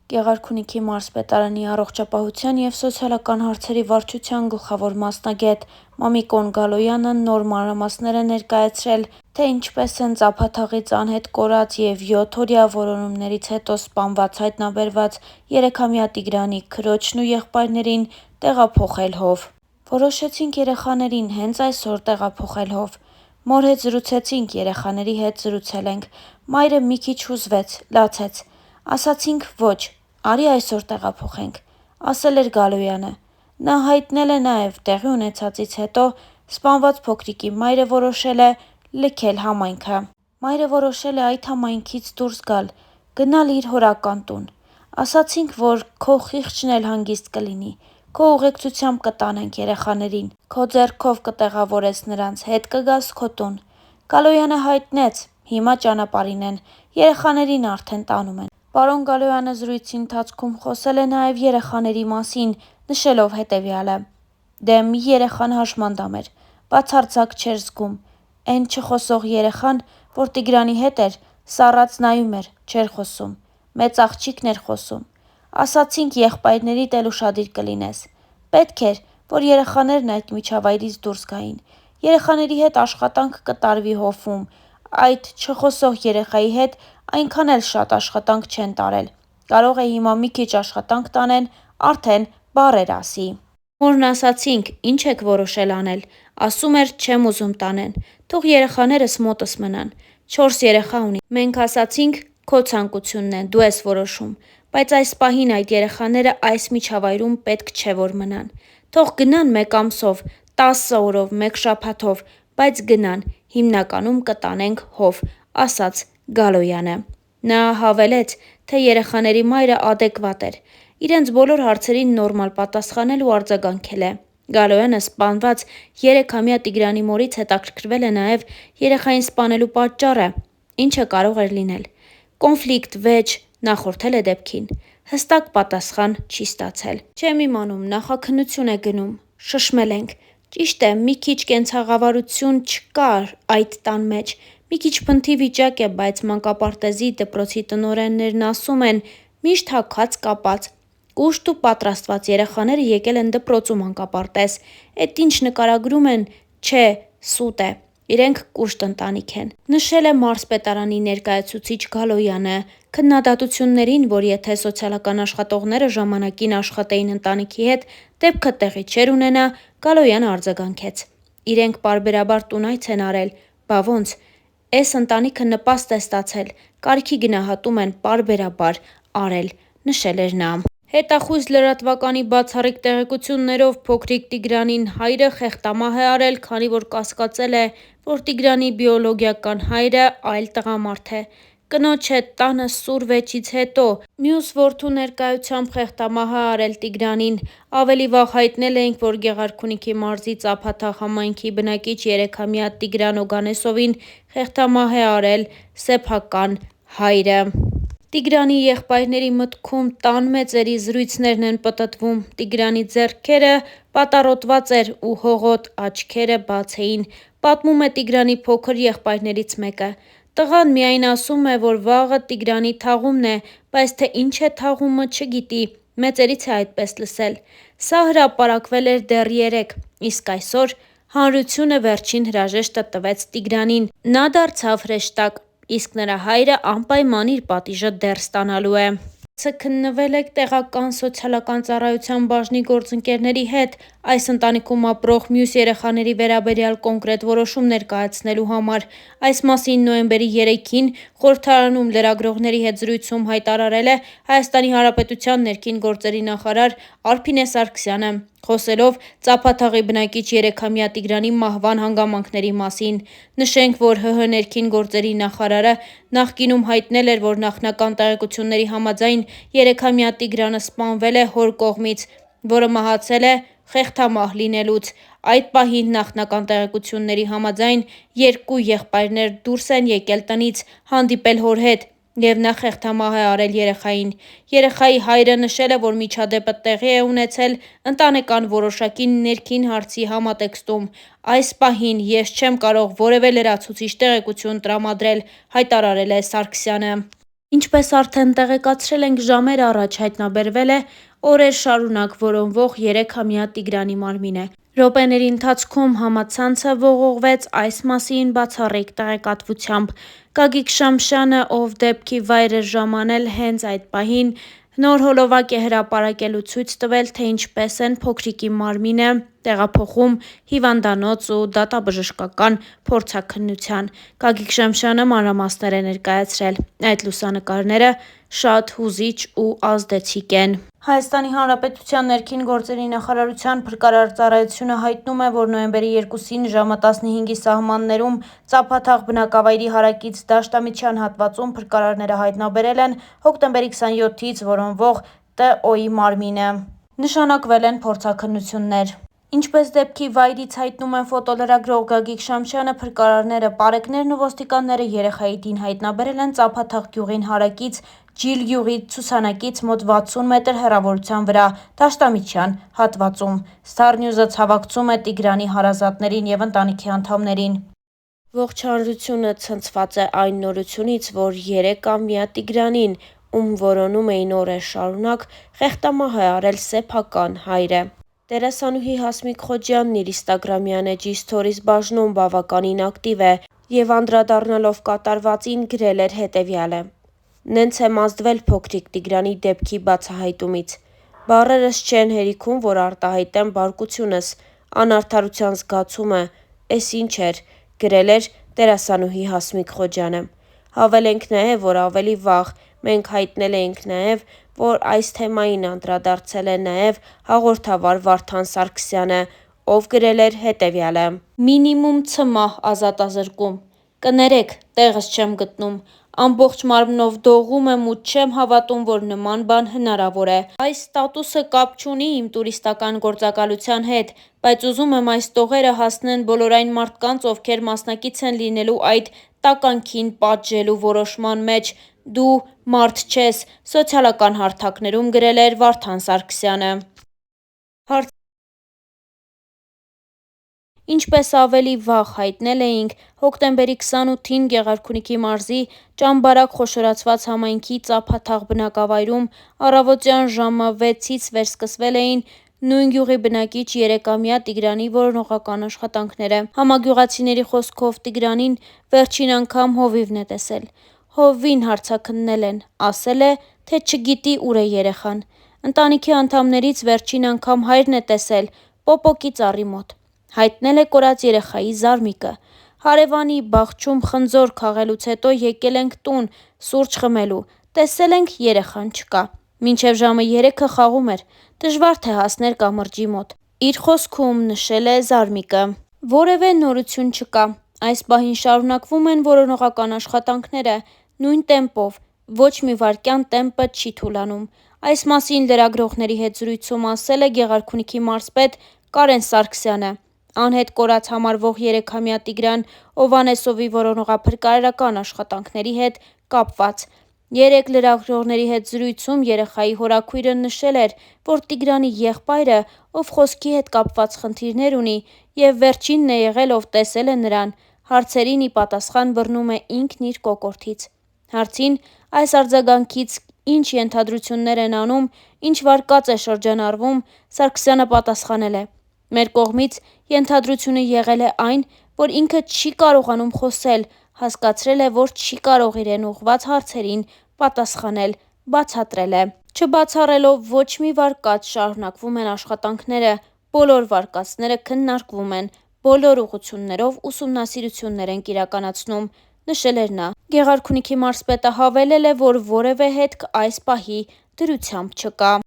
Գեղարքունիքի մարզպետարանի առողջապահության և սոցիալական հարցերի վարչության գլխավոր մասնագետ Մամիկոն Գալոյանը նոր մանրամասներ է ներկայացրել, թե ինչպես են ծափաթաղից անհետ կորած և 7-օրյա որոնումներից հետո սպանված հայտնաբերված 3-ամյա Տիգրանի քրոջն ու եղբայրներին տեղափոխել հով։ Որոշեցինք երեխաներին հենց այսօր տեղափոխել հով։ Մոր հետ զրուցեցինք, երեխաների հետ զրուցել ենք, մայրը մի քիչ հուզվեց, լացեց, ասացինք ոչ, արի այսօր տեղափոխենք, ասել էր Գալոյանը։ Նա հայտնել է նաև տեղի ունեցածից հետո սպանված փոքրիկի մայրը որոշել է լքել համայնքը։ Մայրը որոշել է այդ համայնքից դուրս գալ, գնալ իր հորական տուն։ Ասացինք, որ քո խիղճն էլ հանգիստ կլինի, քո ուղեկցությամբ կտանենք երեխաներին, քո ձեռքով կտեղավորես նրանց, հետ կգաս քո տուն։ Գալոյանը հայտնեց, հիմա ճանապարհին են, երեխաներին արդեն տանում են։ Պարոն Գալոյանը զրույցի ընթացքում խոսել է նաև երեխաների մասին, նշելով հետևյալը. «Դե մի երեխան հաշմանդամ էր, բացարձակ չէր զգում, էն չխոսող երեխան, որ Տիգրանի հետ էր, սառած նայում էր, չէր խոսում, մեծ աղջիկն էր խոսում։ Ասացինք եղբայրներիդ էլ ուշադիր կլինես։ Պետք էր, որ երեխաներն այդ միջավայրից դուրս գային։ Երեխաների հետ աշխատանք կտարվի հովվում, այդ չխոսող երեխայի հետ այնքան էլ շատ աշխատանք չեն տարել։ Կարող է հիմա մի քիչ աշխատանք տանեն, արդեն բառեր ասի»։ Մորն ասացինք, ինչ եք որոշել անել, ասում էր չեմ ուզում տանեն, թող երեխաներս մոտս մնան, 4 երեխա ունի, մենք ասացինք քո ցանկությունն է, դու ես որոշում, բայց այս պահին այդ երեխաները այս միջավայրում պետք չէ որ մնան, թող գնան մեկ ամսով, 10 օրով, մեկ շաբաթով, բայց գնան, հիմնականում կտանենք հով, ասաց Գալոյանը։ Նա հավելեց, թե երեխաների մայրը ադեկվատ էր, իրենց բոլոր հարցերին նորմալ պատասխանել ու արձագանքել է։ Գալոյանը սպանված 3-ամյա Տիգրանի մորից հետաքրքրվել է նաև երեխային սպանելու պատճառը, ինչը կարող էր լինել։ Կոնֆլիկտ, վեճ, նախորդել է դեպքին։ Հստակ պատասխան չի ստացել։ Չեմ իմանում, նախաքննություն է գնում, շշմել ենք։ Ճիշտ է, մի քիչ կենցաղավարություն չկար այդ տան մեջ, մի քիչ փնթի վիճակ է, բայց մանկապարտեզի դպրոցի տնօրեններն ասում են՝ միշտ հագած կապած։ Կուշտ ու պատրաստված երեխաները եկել են դպրոց ու մանկապարտեզ, էդ ինչ նկարագրում են, չէ, սուտ է, իրենք կուշտ ընտանիք են, նշել է մարզպետարանի ներկայացուցիչ Գալոյանը։ Քննադատություններին, որ եթե սոցիալական աշխատողները ժամանակին աշխատեին ընտանիքի հետ, դեպքը տեղի չէր ունենա, Գալոյանը արձագանքեց. իրենք պարբերաբար տունայց են արել, բա ոնց, էս ընտանիքը նպաստ է ստացել, կարգի գնահատում են պարբերաբար արել, նշել էր նա։ Հետախույզ լրատվականի բացառիկ տեղեկություններով փոքրիկ Տիգրանին հայրը խեղդամահ է արել, քանի որ կասկածել է, որ Տիգրանի բիոլոգիական հայրը այլ տղամարդ է։ Կնոջ հետ տանը սուր վեճից հետո մյուս որդու ներկայությամբ խեղդամահ է արել Տիգրանին։ Ավելի վաղ հայտնել էինք, որ Գեղարքունիքի մարզի Ծափաթաղ համայնքի բնակիչ 3-ամյա Տիգրան Օգանեսովին խեղդամահ է արել սեփական հայրը։ Տիգրանի եղբայրների մտքում տան մեծերի զրույցներն են պտտվում։ Տիգրանի ձեռքերը պատառոտված էր ու հողոտ, աչքերը բաց էին, պատմում է Տիգրանի փոքր եղբայրներից մեկը։ Տղան միայն ասում է, որ վաղը Տիգրանի թաղումն է, բայց թե ինչ է թաղումը չգիտի, մեծերից է այդպես լսել։ Սա հրապարակվել էր դեռ երեկ, իսկ այսօր հանրությունը վերջին հրաժեշտը տվեց Տիգրանին։ Նա դարձավ հրեշտակ, իսկ նրա հայրը անպայման իր պատիժը դեռ ստանալու է։ Քննվել եք տեղական սոցիալական ծառայության բաժնի գործընկերների հետ այս ընտանիքում ապրող մյուս երեխաների վերաբերյալ կոնկրետ որոշում ներկայացնելու համար։ Այս մասին նոյեմբերի 3-ին խորհրդարանում լրագրողների հետ զրույցում հայտարարել է Հայաստանի Հանրապետության ներքին գործերի նախարար Արփինե Սարգսյանը, խոսելով Ծափաթաղի բնակիչ 3-ամյա Տիգրանի մահվան հանգամանքների մասին։ Նշենք, որ ՀՀ ներքին գործերի նախարարը նախկինում հայտնել էր, որ նախնական տեղեկությունների համաձայն 3-ամյա Տիգրանը սպանվել է հոր կողմից, որը մահացել է խեղդամահ լինելուց։ Այդ պահին նախնական տեղեկությունների համաձայն 2 եղբայրներ դուրս են եկել տնից, հանդիպել հոր հետ, և նա խեղդամահ է արել երեխային։ Երեխայի հայրը նշել է, որ միջադեպը տեղի է ունեցել ընտանեկան որոշակի ներքին հարցի համատեքստում։ Այս պահին ես չեմ կարող որևէ լրացուցիչ տեղեկություն տրամադրել, հայտարարել է Սարգսյանը։ Ինչպես արդեն տեղեկացրել ենք, ժամեր առաջ հայտնաբերվել է օրեր շարունակ որոնվող 3-ամյա Տիգրանի մարմինը։ Րոպեների ընթացքում համացանցը ողողվեց այս մասին բացառիկ տեղեկատվությամբ։ Գագիկ Շամշյանը, ով դեպքի վայր էր ժամանել հենց այդ պահին, նոր հոլովակ է հրապարակել ու ցույց տվել, թե ինչպես են փոքրիկի մարմինը տեղափոխում հիվանդանոց ու դատաբժշկական փորձաքննության։ Գագիկ Շամշյանը մանրամասներ է ներկայացրել։ Այդ լուսանկարները շատ հուզիչ ու ազդեցիկ են։ Հայաստանի Հանրապետության ներքին գործերի նախարարության փրկարար ծառայությունը հայտնում է, որ նոյեմբերի 2-ին ժամը 15-ի սահմաններում Ծափաթաղ բնակավայրի հարակից Դաշտամիջյան հատվածում փրկարարները հայտնաբերել են հոկտեմբերի 27-ից որոնվող Տ.Օ.-ի մարմինը։ Նշանակվել են փորձաքննություններ։ Ինչպես դեպքի վայրից հայտնում է ֆոտոլրագրող Գագիկ Շամշյանը, փրկարարները, պարեկներն ու ոստիկանները երեխայի տին հայտնաբերել են Ծափաթաղ գյուղին հարակից Ջիլ գյուղի ցուցանակից մոտ 60 մետր հեռավորության վրա Դաշտամիջյան հատվածում։ Star News-ը ցավակցում է Տիգրանի հարազատներին և ընտանիքի անդամներին։ Ողջ հանրությունը ցնցված է այն նորությունից, որ 3-ամյա Տիգրանին, ում որոնում էին օրեր շարունակ, խեղդամահ է արել սեփական հայրը։ Դերասանուհի Հասմիկ Խոջյանն իր ինստագրամյան էջի սթորիս բաժնում բավականին ակտիվ է և անդրադառնալով կատարվածին գրել էր հետևյալը. «Նենց եմ ազդվել փոքրիկ Տիգրանի դեպքի բացահայտումից։ Բառերս չեն հերիքում, որ արտահայտեմ բարկությունս, անարդարության զգացումը, էս ինչ էր», գրել էր դերասանուհի Հասմիկ Խոջյանը։ Հավելենք նաև, որ ավելի վաղ մենք հայտնել էինք նաև, որ այս թեմային անդրադարձել է նաև հաղորդավար Վարդան Սարգսյանը, ով գրել էր հետևյալը. «Մինիմում ցմահ ազատազրկում։ Կներեք, տեղս չեմ գտնում։ Ամբողջ մարմնով դողում եմ ու չեմ հավատում, որ նման բան հնարավոր է։ Այս ստատուսը կապ չունի իմ տուրիստական գործակալության հետ, բայց ուզում եմ այս տողերը հասնեն բոլոր այն մարդկանց, ովքեր մասնակից են լինելու այդ տականքին պատժելու որոշման մեջ։ Դու մարդ չես», սոցիալական հարթակներում գրել էր Վարդան Սարգսյանը։ Ինչպես ավելի վաղ հայտնել էինք, հոկտեմբերի 28-ին Գեղարքունիքի մարզի Ճամբարակ խոշորացված համայնքի Ծափաթաղ բնակավայրում առավոտյան ժամը 6-ից վերսկսվել էին նույն գյուղի բնակիչ 3-ամյա Տիգրանի որոնողական աշխատանքները։ Համագյուղացիների խոսքով Տիգրանին վերջին անգամ հովիվն է տեսել։ Հովվին հարցաքննել են, ասել է, թե չգիտի ուր է երեխան։ Ընտանիքի անդամներից վերջին անգամ հայրն է տեսել պոպոկի ծառի մոտ։ Հայտնել է կորած երեխայի զարմիկը։ Հարևանի բախչում խնձոր քաղելուց հետո եկել ենք տուն սուրճ խմելու, տեսել ենք երեխան չկա։ Մինչև ժամը 3-ը խաղում էր, դժվար թե հասներ կամրջի մոտ։ Իր խոսքում նշել է զարմիկը։ Որևէ նորություն չկա։ Այս պահին շարունակվում են որոնողական աշխատանքները նույն տեմպով, ոչ մի վայրկյան տեմպը չի թուլանում։ Այս մասին լրագրողների հետ զրույցում ասել է Գեղարքունիքի մարզպետ Կարեն Սարգսյանը։ Անհետ կորած համարվող 3-ամյա Տիգրան Օվանեսովի որոնողափրկարարական աշխատանքների հետ կապված։ Երեկ լրագրողների հետ զրույցում երեխայի հորաքույրը նշել էր, որ Տիգրանի եղբայրը, ով խոսքի հետ կապված խնդիրներ ունի, և վերջինն է եղել, ով տեսել է նրան, հարցերին ի պատասխան բռնում է ինքն իր կոկորդից։ Հարցին այս արձագանքից ինչ ենթադրություններ են անում, ինչ վարկած է շրջանառվում, Սարգսյանը պատասխանել է. «Մեր կողմից ենթադրությունը եղել է այն, որ ինքը չի կարողանում խոսել, հասկացրել է, որ չի կարող իրեն ուղղված հարցերին պատասխանել», բացատրել է։ Չբացառելով ոչ մի վարկած, շարունակվում են աշխատանքները, բոլոր վարկածները քննարկվում են, բոլոր ուղղություններով ուսումնասիրություններ ենք իրականացնում, նշել էր նա։ Գեղարքունիքի մարզպետը հավելել է, որ որևէ հետք այս պահի դրությամբ չկա։